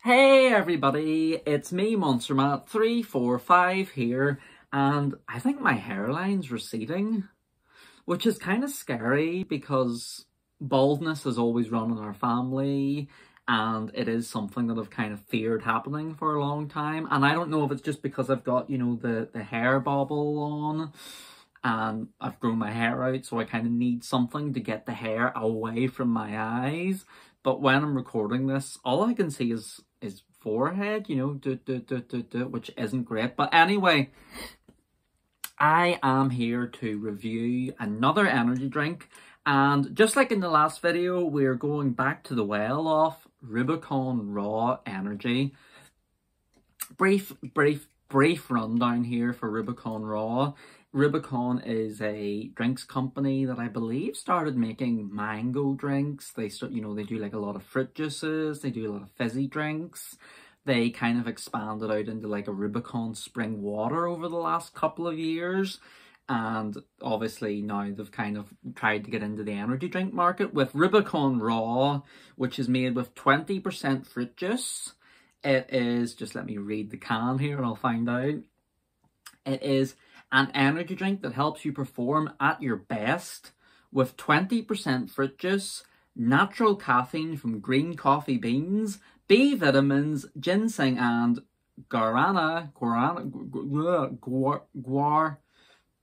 Hey everybody, it's me, Monster Matt 345 here, and I think my hairline's receding, which is kind of scary because baldness has always run in our family, and it is something that I've kind of feared happening for a long time. And I don't know if it's just because I've got, the hair bobble on, and I've grown my hair out, so I kind of need something to get the hair away from my eyes. But when I'm recording this, all I can see is forehead, which isn't great. But anyway, I am here to review another energy drink. And just like in the last video, we're going back to the well of Rubicon Raw Energy. Brief rundown here for Rubicon Raw. Rubicon is a drinks company that I believe started making mango drinks. They do like a lot of fruit juices. They do a lot of fizzy drinks. They kind of expanded out into like a Rubicon spring water over the last couple of years. And obviously now they've kind of tried to get into the energy drink market with Rubicon Raw, which is made with 20% fruit juice. It is, just let me read the can here and I'll find out. It is an energy drink that helps you perform at your best with 20% fruit juice, natural caffeine from green coffee beans, B vitamins, ginseng and guarana.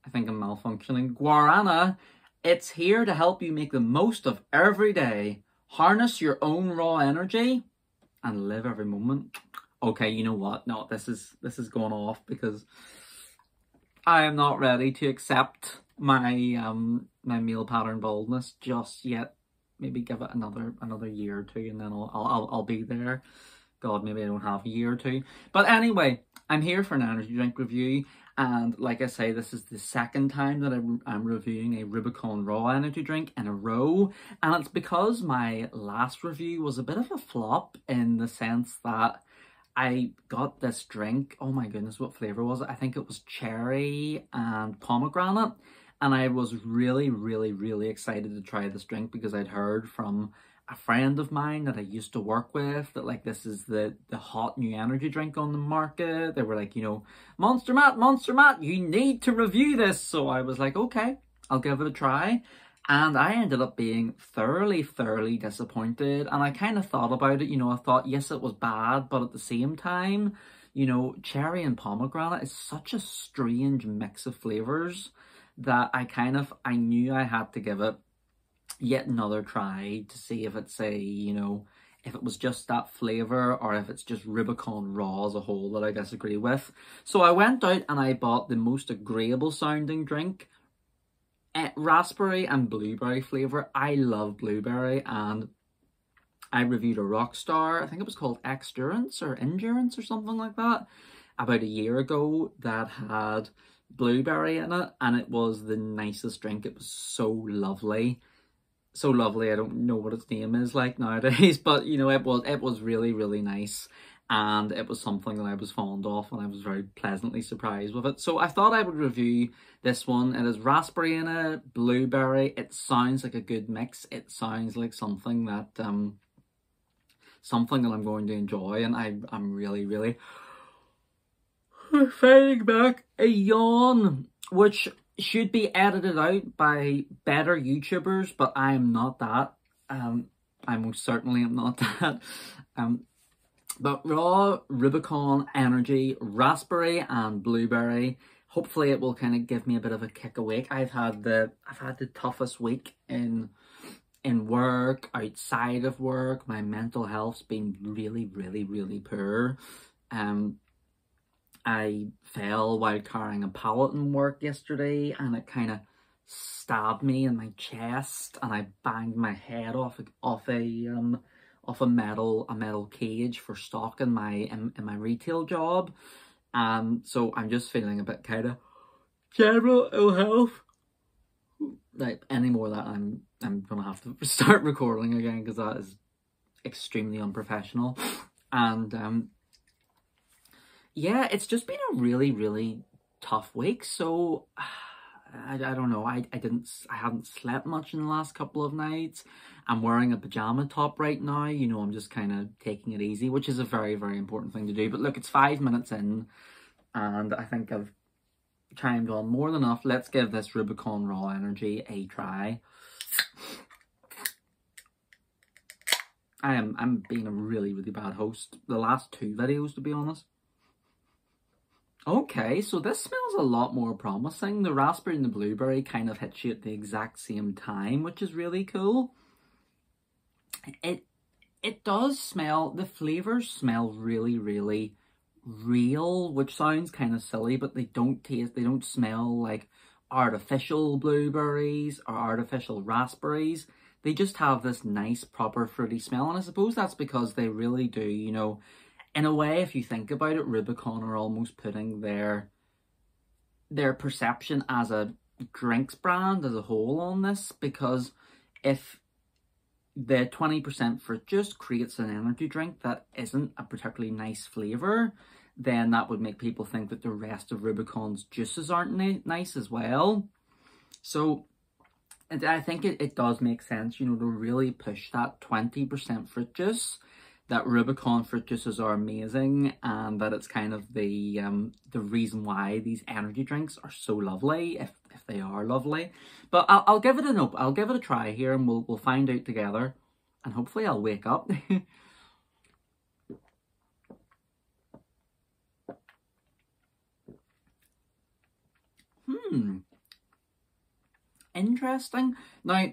I think I'm malfunctioning. Guarana. It's here to help you make the most of every day. Harness your own raw energy and live every moment. Okay, you know what? No, this is going off because I am not ready to accept my my meal pattern baldness just yet. Maybe give it another year or two, and then I'll be there. God, maybe I don't have a year or two. But anyway, I'm here for an energy drink review, and like I say, this is the second time that I'm reviewing a Rubicon Raw energy drink in a row, and it's because my last review was a bit of a flop in the sense that I got this drink. Oh my goodness, what flavour was it? I think it was cherry and pomegranate. And I was really excited to try this drink because I'd heard from a friend of mine that I used to work with that like this is the hot new energy drink on the market. They were like, Monster Matt, you need to review this. So I was like, okay, I'll give it a try. And I ended up being thoroughly disappointed. And I kind of thought about it, I thought, yes, it was bad, but at the same time, cherry and pomegranate is such a strange mix of flavours that I knew I had to give it yet another try to see if it's if it was just that flavour or if it's just Rubicon Raw as a whole that I disagree with. So I went out and I bought the most agreeable sounding drink. Raspberry and blueberry flavour. I love blueberry, and I reviewed a Rockstar, I think it was called Endurance or something like that, about a year ago that had blueberry in it, and it was the nicest drink. It was so lovely. So lovely. I don't know what its name is like nowadays, but it was really nice. And it was something that I was fond of, and I was very pleasantly surprised with it. So I thought I would review this one. It has raspberry in it, blueberry. It sounds like a good mix. It sounds like something that I'm going to enjoy, and I'm really fighting back a yawn, which should be edited out by better YouTubers, but I am not that. I most certainly am not that. But Raw Rubicon Energy, raspberry and blueberry. Hopefully it will kind of give me a bit of a kick awake. I've had the toughest week in work, outside of work. My mental health's been really poor. I fell while carrying a pallet in work yesterday, and it kind of stabbed me in my chest, and I banged my head off a metal cage for stock in my retail job. So I'm just feeling a bit kind of general ill health. Like any more of that, I'm gonna have to start recording again because that is extremely unprofessional. And yeah, it's just been a really tough week. So I don't know, I haven't slept much in the last couple of nights. I'm wearing a pajama top right now, you know, I'm just kind of taking it easy, which is a very, very important thing to do. But look, it's 5 minutes in, and I think I've chimed on more than enough. Let's give this Rubicon Raw Energy a try. I'm being a really, really bad host. The last 2 videos, to be honest. Okay, so this smells a lot more promising. The raspberry and the blueberry kind of hits you at the exact same time, which is really cool. It does smell, the flavours smell really, really real, which sounds kind of silly, but they don't smell like artificial blueberries or artificial raspberries. They just have this nice, proper fruity smell, and I suppose that's because they really do, you know, in a way, if you think about it, Rubicon are almost putting their perception as a drinks brand as a whole on this, because if the 20% fruit juice creates an energy drink that isn't a particularly nice flavour, then that would make people think that the rest of Rubicon's juices aren't nice as well. So I think it does make sense, you know, to really push that 20% fruit juice, that Rubicon fruit juices are amazing, and that it's kind of the reason why these energy drinks are so lovely, if they are lovely. But I'll give it I'll give it a try here, and we'll find out together, and hopefully I'll wake up. Interesting. Now,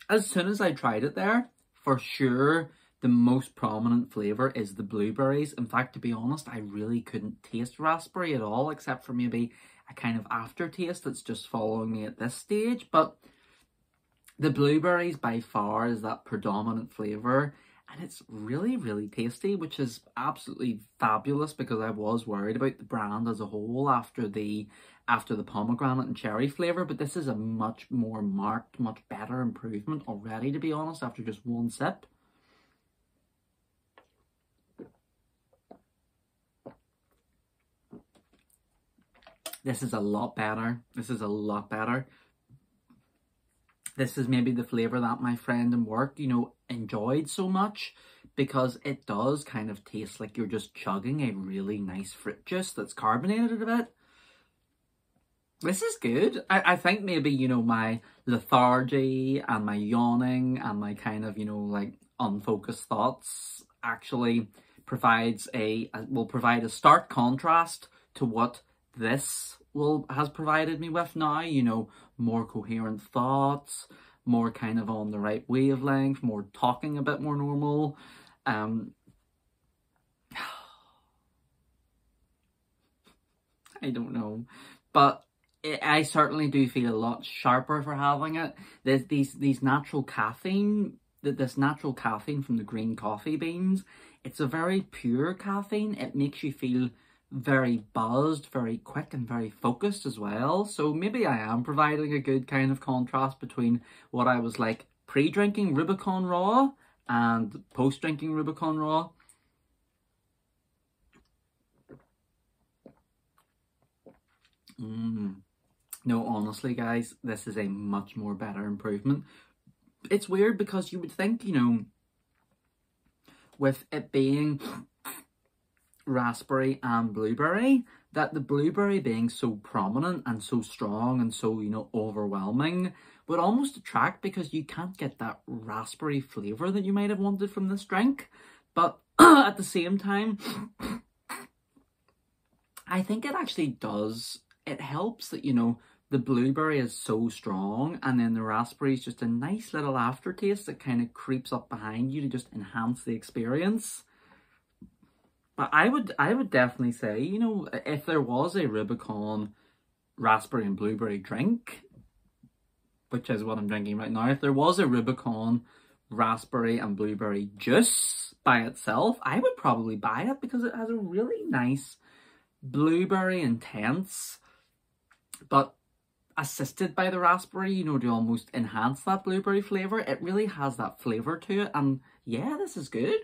as soon as I tried it there, for sure, the most prominent flavour is the blueberries. In fact, to be honest, I really couldn't taste raspberry at all, except for maybe a kind of aftertaste that's just following me at this stage. But the blueberries by far is that predominant flavour, and it's really, really tasty, which is absolutely fabulous, because I was worried about the brand as a whole after the pomegranate and cherry flavour. But this is a much more marked, much better improvement already, to be honest, after just one sip. This is a lot better. This is a lot better. This is maybe the flavour that my friend in work, you know, enjoyed so much, because it does kind of taste like you're just chugging a really nice fruit juice that's carbonated a bit. This is good. I think maybe, you know, my lethargy and my yawning and my kind of, you know, like unfocused thoughts actually will provide a stark contrast to what this has provided me with now, you know, more coherent thoughts, more kind of on the right wavelength, more talking a bit more normal. I don't know, but I certainly do feel a lot sharper for having it. There's these natural caffeine, this natural caffeine from the green coffee beans. It's a very pure caffeine. It makes you feel very buzzed, very quick, and very focused as well. So maybe I am providing a good kind of contrast between what I was like pre-drinking Rubicon Raw and post-drinking Rubicon Raw. No, honestly, guys, this is a much more better improvement. It's weird because you would think, you know, with it being raspberry and blueberry, that the blueberry being so prominent and so strong and so, you know, overwhelming would almost attract, because you can't get that raspberry flavour that you might have wanted from this drink. But at the same time, I think it actually does. It helps that, you know, the blueberry is so strong, and then the raspberry is just a nice little aftertaste that kind of creeps up behind you to just enhance the experience. But I would definitely say, you know, if there was a Rubicon raspberry and blueberry drink, which is what I'm drinking right now, if there was a Rubicon raspberry and blueberry juice by itself, I would probably buy it, because it has a really nice blueberry intense, but assisted by the raspberry, you know, to almost enhance that blueberry flavour. It really has that flavour to it, and yeah, this is good.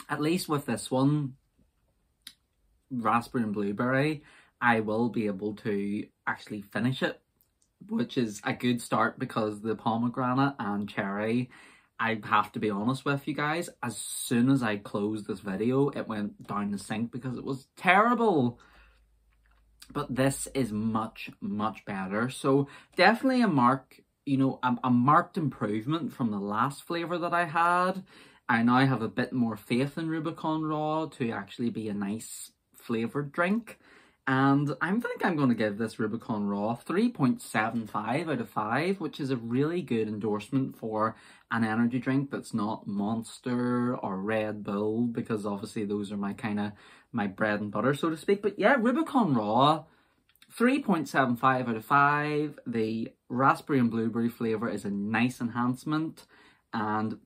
At least with this one, raspberry and blueberry, I will be able to actually finish it, which is a good start, because the pomegranate and cherry, I have to be honest with you guys, as soon as I closed this video, it went down the sink because it was terrible. But this is much, much better. So definitely a marked improvement from the last flavour that I had. I now have a bit more faith in Rubicon Raw to actually be a nice flavoured drink. And I think I'm going to give this Rubicon Raw 3.75 out of 5, which is a really good endorsement for an energy drink that's not Monster or Red Bull, because obviously those are my bread and butter, so to speak. But yeah, Rubicon Raw, 3.75 out of 5. The raspberry and blueberry flavour is a nice enhancement, and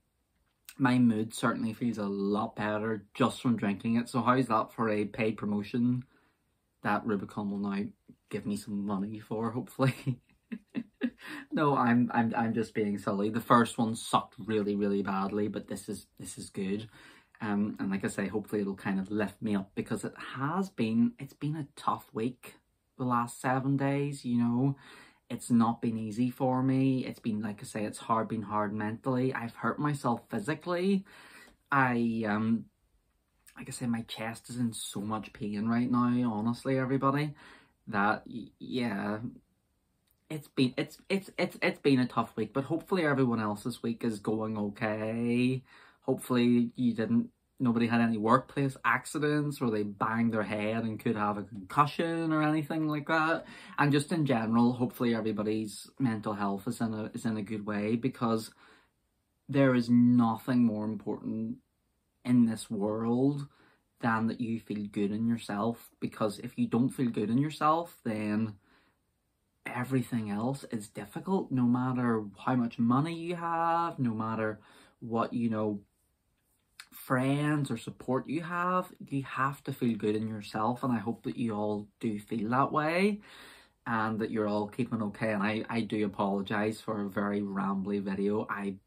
my mood certainly feels a lot better just from drinking it. So how's that for a paid promotion that Rubicon will now give me some money for, hopefully? No, I'm just being silly. The first one sucked really, really badly, but this is good. And like I say, hopefully it'll kind of lift me up, because it's been a tough week the last 7 days, you know. It's not been easy for me. It's been, like I say, it's been hard mentally. I've hurt myself physically. Like I say, my chest is in so much pain right now, honestly, everybody, that, yeah, it's been a tough week, but hopefully everyone else's week is going okay. Hopefully nobody had any workplace accidents where they banged their head and could have a concussion or anything like that. And just in general, hopefully everybody's mental health is in a good way, because there is nothing more important in this world than that you feel good in yourself. Because if you don't feel good in yourself, then everything else is difficult, no matter how much money you have, no matter what, you know, friends or support you have to feel good in yourself. And I hope that you all do feel that way, and that you're all keeping okay. And I do apologise for a very rambly video. I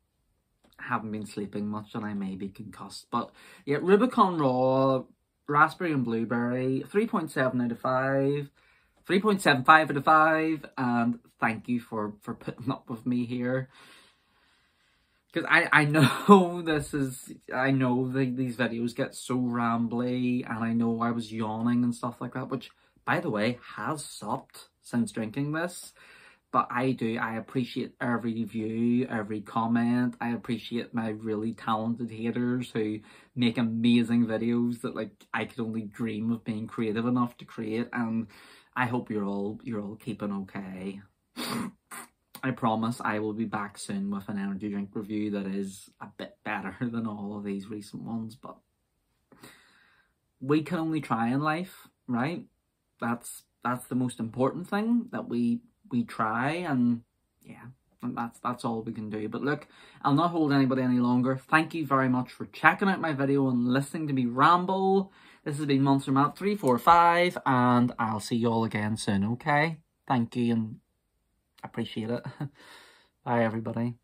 haven't been sleeping much and I may be concussed. But yeah, Rubicon Raw, raspberry and blueberry, 3.7 out of 5. 3.75 out of 5, and thank you for putting up with me here. Because I know these videos get so rambly, and I know I was yawning and stuff like that, which, by the way, has stopped since drinking this. But I appreciate every view, every comment. I appreciate my really talented haters who make amazing videos that, like, I could only dream of being creative enough to create. And I hope you're all keeping okay. I promise I will be back soon with an energy drink review that is a bit better than all of these recent ones. But we can only try in life, right? That's the most important thing, that we try, and yeah, and that's all we can do. But look, I'll not hold anybody any longer. Thank you very much for checking out my video and listening to me ramble. This has been Monster Matt 345, and I'll see you all again soon, okay? Thank you, and appreciate it. Bye, everybody.